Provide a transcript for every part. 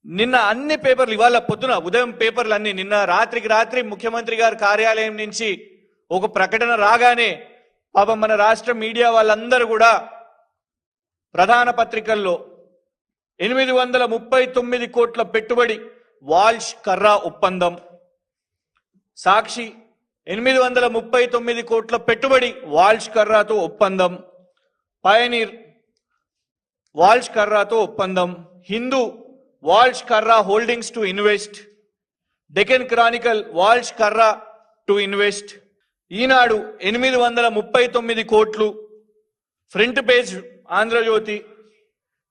నిన్న అన్ని పేపర్లు ఇవాళ పొద్దున ఉదయం పేపర్లు అన్ని నిన్న రాత్రికి రాత్రి ముఖ్యమంత్రి గారి కార్యాలయం నుంచి ఒక ప్రకటన రాగానే పాపం మన రాష్ట్ర మీడియా వాళ్ళందరూ కూడా ప్రధాన పత్రికల్లో 839 కోట్ల పెట్టుబడి వాల్ష్ కర్రా ఒప్పందం, సాక్షి 839 కోట్ల పెట్టుబడి వాల్ష్ కర్రాతో ఒప్పందం, పయనీర్ వాల్ష్ కర్రాతో ఒప్పందం, Hindu Walsh Karra holdings to invest, Deccan Chronicle Walsh Karra to invest, Eenadu 839 కోట్లు, front page Andhra Jyothi,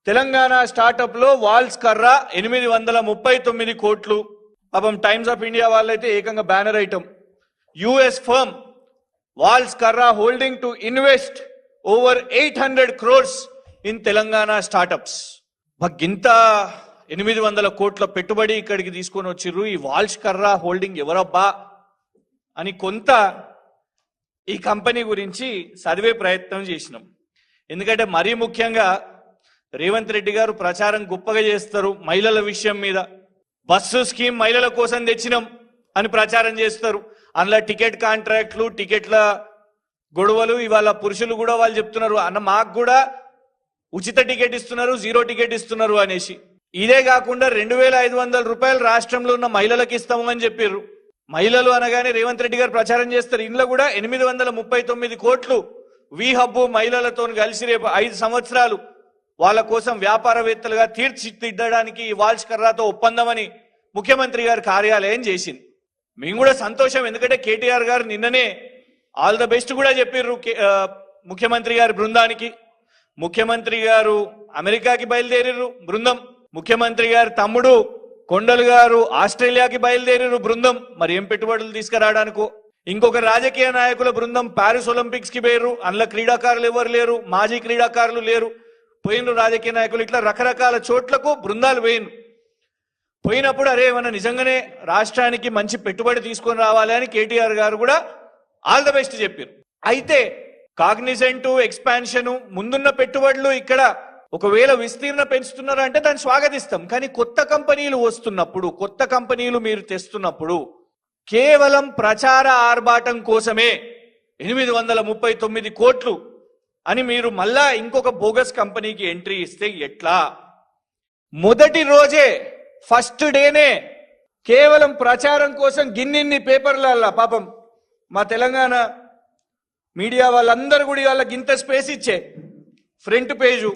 Telangana startup లో వాల్ష్ కర్రా 839 కోట్లు. పాపం టైమ్స్ ఆఫ్ ఇండియా వాళ్ళైతే ఏకంగా banner item, US firm Walsh Karra holding to invest over 800 crores in Telangana startups. గింత 800 కోట్ల పెట్టుబడి ఇక్కడికి తీసుకొని వచ్చిర్రు. ఈ వాల్ష్ కర్రా హోల్డింగ్ ఎవరబ్బా అని కొంత ఈ కంపెనీ గురించి చదివే ప్రయత్నం చేసినాం. ఎందుకంటే మరీ ముఖ్యంగా రేవంత్ రెడ్డి గారు ప్రచారం గొప్పగా చేస్తారు. మహిళల విషయం మీద బస్సు స్కీమ్ మహిళల కోసం తెచ్చినాం అని ప్రచారం చేస్తారు. అందులో టికెట్ కాంట్రాక్ట్లు, టికెట్ల గొడవలు, ఇవాళ పురుషులు కూడా వాళ్ళు చెప్తున్నారు అన్న మాకు కూడా ఉచిత టికెట్ ఇస్తున్నారు, 0 టికెట్ ఇస్తున్నారు అనేసి. ఇదే కాకుండా 2500 రూపాయలు రాష్ట్రంలో ఉన్న మహిళలకు ఇస్తాము అని చెప్పారు. మహిళలు అనగానే రేవంత్ రెడ్డి గారు ప్రచారం చేస్తారు. ఇంట్లో కూడా 839 కోట్లు వి హబ్బు మహిళలతో కలిసి రేపు 5 సంవత్సరాలు వాళ్ళ కోసం వ్యాపారవేత్తలుగా తీర్చిదిద్దడానికి వాల్ష్ కర్రాతో ఒప్పందం అని ముఖ్యమంత్రి గారి కార్యాలయం చేసింది. మేము కూడా సంతోషం, ఎందుకంటే కేటీఆర్ గారు నిన్ననే ఆల్ ద బెస్ట్ కూడా చెప్పిర్రు ముఖ్యమంత్రి గారి బృందానికి. ముఖ్యమంత్రి గారు అమెరికాకి బయలుదేరిర్రు బృందం, ముఖ్యమంత్రి గారి తమ్ముడు కొండలు గారు ఆస్ట్రేలియాకి బయలుదేరిర్రు బృందం. మరి ఏం పెట్టుబడులు తీసుకురావడానికో. ఇంకొక రాజకీయ నాయకుల బృందం ప్యారిస్ ఒలింపిక్స్ కి పోయిర్రు. అందులో క్రీడాకారులు ఎవరు లేరు, మాజీ క్రీడాకారులు లేరు, పోయినరు రాజకీయ నాయకులు. ఇట్లా రకరకాల చోట్లకు బృందాలు పోయినప్పుడు అరే మన నిజంగానే రాష్ట్రానికి మంచి పెట్టుబడి తీసుకొని రావాలి అని కేటీఆర్ గారు కూడా ఆల్ ద బెస్ట్ చెప్పారు. అయితే కాగ్నిజెంట్ ఎక్స్పాన్షన్ ముందున్న పెట్టుబడులు ఇక్కడ ఒకవేళ విస్తీర్ణ పెంచుతున్నారు అంటే దాన్ని స్వాగతిస్తాం. కానీ కొత్త కంపెనీలు వస్తున్నప్పుడు, కొత్త కంపెనీలు మీరు తెస్తున్నప్పుడు కేవలం ప్రచార ఆర్భాటం కోసమే 839 కోట్లు అని మీరు మళ్ళా ఇంకొక బోగస్ కంపెనీకి ఎంట్రీ ఇస్తే ఎట్లా? మొదటి రోజే ఫస్ట్ డేనే కేవలం ప్రచారం కోసం గిన్నిన్ని పేపర్ల పాపం మా తెలంగాణ మీడియా వాళ్ళందరూ కూడా వాళ్ళకి ఇంత స్పేస్ ఇచ్చే ఫ్రంట్ పేజు,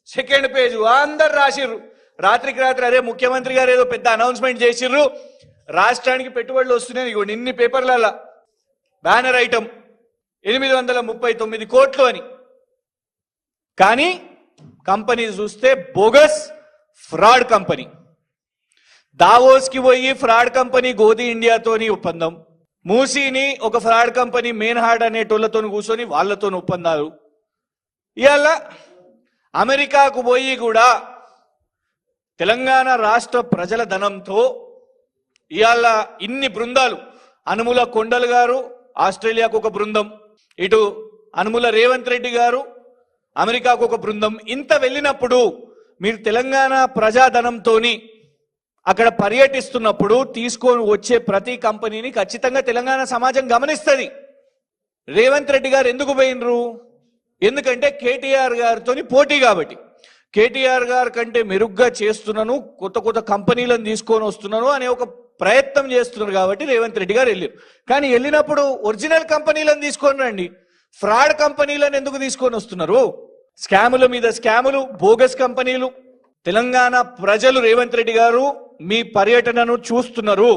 సెకండ్ పేజు అందరు రాసిర్రు. రాత్రికి రాత్రి అరే ముఖ్యమంత్రి గారు ఏదో పెద్ద అనౌన్స్మెంట్ చేసిర్రు, రాష్ట్రానికి పెట్టుబడులు వస్తున్నాయి, ఇగో ఇన్ని పేపర్ల బ్యానర్ ఐటమ్ 839 కోట్లు అని. కానీ కంపెనీ చూస్తే బోగస్ ఫ్రాడ్ కంపెనీ. దావోస్ కి పోయి ఫ్రాడ్ కంపెనీ గోధి ఇండియాతోని ఒప్పందం, మూసీని ఒక ఫ్రాడ్ కంపెనీ మెయిన్హార్డ్ అనేటోళ్లతో కూర్చొని వాళ్ళతో ఒప్పందాలు. ఇవాళ అమెరికాకు పోయి కూడా తెలంగాణ రాష్ట్ర ప్రజల ధనంతో ఇవాళ ఇన్ని బృందాలు, అనుముల కొండలు గారు ఆస్ట్రేలియాకు ఒక బృందం, ఇటు అనుముల రేవంత్ రెడ్డి గారు అమెరికాకు ఒక బృందం. ఇంత వెళ్ళినప్పుడు మీరు తెలంగాణ ప్రజాధనంతోని అక్కడ పర్యటిస్తున్నప్పుడు తీసుకొని వచ్చే ప్రతి కంపెనీని ఖచ్చితంగా తెలంగాణ సమాజం గమనిస్తుంది. రేవంత్ రెడ్డి గారు ఎందుకు పోయినరు? ఎందుకంటే కేటీఆర్ గారితో పోటీ కాబట్టి. కేటీఆర్ గారి కంటే మెరుగ్గా చేస్తున్నాను, కొత్త కొత్త కంపెనీలను తీసుకొని వస్తున్నాను అనే ఒక ప్రయత్నం చేస్తున్నారు కాబట్టి రేవంత్ రెడ్డి గారు వెళ్ళారు. కానీ వెళ్ళినప్పుడు ఒరిజినల్ కంపెనీలను తీసుకొని రండి, ఫ్రాడ్ కంపెనీలను ఎందుకు తీసుకొని వస్తున్నారు? స్కాముల మీద స్కాములు, బోగస్ కంపెనీలు. తెలంగాణ ప్రజలు రేవంత్ రెడ్డి గారు మీ పర్యటనను చూస్తున్నారు.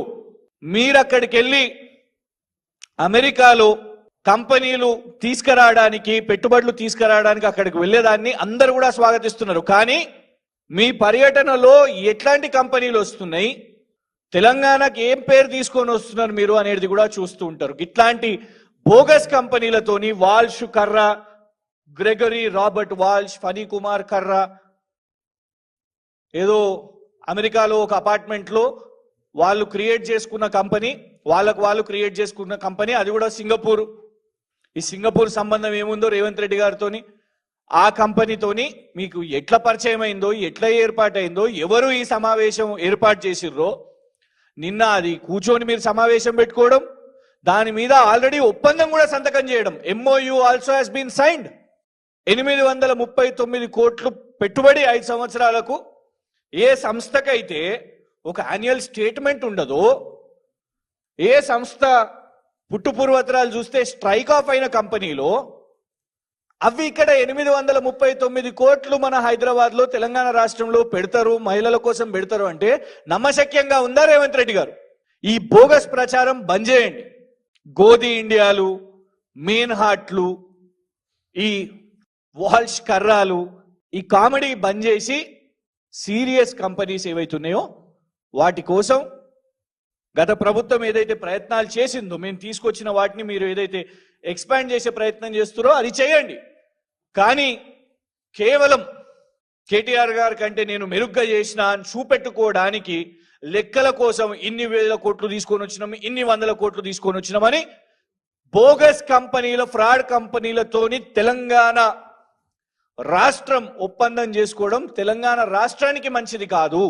మీరు అక్కడికి వెళ్ళి అమెరికాలో కంపెనీలు తీసుకురావడానికి, పెట్టుబడులు తీసుకురావడానికి అక్కడికి వెళ్ళేదాన్ని అందరూ కూడా స్వాగతిస్తున్నారు. కానీ మీ పర్యటనలో ఎట్లాంటి కంపెనీలు వస్తున్నాయి, తెలంగాణకి ఏం పేరు తీసుకొని వస్తున్నారు మీరు అనేది కూడా చూస్తూ ఉంటారు. ఇట్లాంటి బోగస్ కంపెనీలతోని Walsh Karra, Gregory Robert Walsh, Phani Kumar Karra, ఏదో అమెరికాలో ఒక అపార్ట్మెంట్లో వాళ్ళు క్రియేట్ చేసుకున్న కంపెనీ, వాళ్ళు క్రియేట్ చేసుకున్న కంపెనీ, అది కూడా సింగపూర్. ఈ సింగపూర్ సంబంధం ఏముందో రేవంత్ రెడ్డి గారితోని ఆ కంపెనీతోని మీకు ఎట్లా పరిచయం అయిందో, ఎట్లా ఏర్పాటైందో, ఎవరు ఈ సమావేశం ఏర్పాటు చేసిర్రో, నిన్న అది కూర్చొని మీరు సమావేశం పెట్టుకోవడం, దాని మీద ఆల్రెడీ ఒప్పందం కూడా సంతకం చేయడం. MOU also has been signed. 839 కోట్లు పెట్టుబడి 5 సంవత్సరాలకు. ఏ సంస్థకైతే ఒక యాన్యువల్ స్టేట్మెంట్ ఉండదో, ఏ సంస్థ పుట్టుపూర్వత్రాలు చూస్తే స్ట్రైక్ ఆఫ్ అయిన కంపెనీలో అవి ఇక్కడ 839 కోట్లు మన హైదరాబాద్ లో తెలంగాణ రాష్ట్రంలో పెడతారు, మహిళల కోసం పెడతారు అంటే నమ్మశక్యంగా ఉందా రేవంత్ రెడ్డి గారు? ఈ బోగస్ ప్రచారం బంద్ చేయండి. గోధి ఇండియాలు, మెయిన్ హార్ట్లు, ఈ వాల్ష్ కర్రాలు, ఈ కామెడీ బంద్ చేసి సీరియస్ కంపెనీస్ ఏవైతున్నాయో వాటి కోసం గత ప్రభుత్వం ఏదైతే ప్రయత్నాలు చేసిందో, మేము తీసుకొచ్చిన వాటిని మీరు ఏదైతే ఎక్స్పాండ్ చేసే ప్రయత్నం చేస్తారో అది చేయండి. కానీ కేవలం కేటీఆర్ గారి కంటే నేను మెరుగ్గా చేసిన అని చూపెట్టుకోవడానికి లెక్కల కోసం ఇన్ని వేల కోట్లు తీసుకొని వచ్చినాం, ఇన్ని వందల కోట్లు తీసుకొని వచ్చినామని బోగస్ కంపెనీల, ఫ్రాడ్ కంపెనీలతోని తెలంగాణ రాష్ట్రం ఒప్పందం చేసుకోవడం తెలంగాణ రాష్ట్రానికి మంచిది కాదు.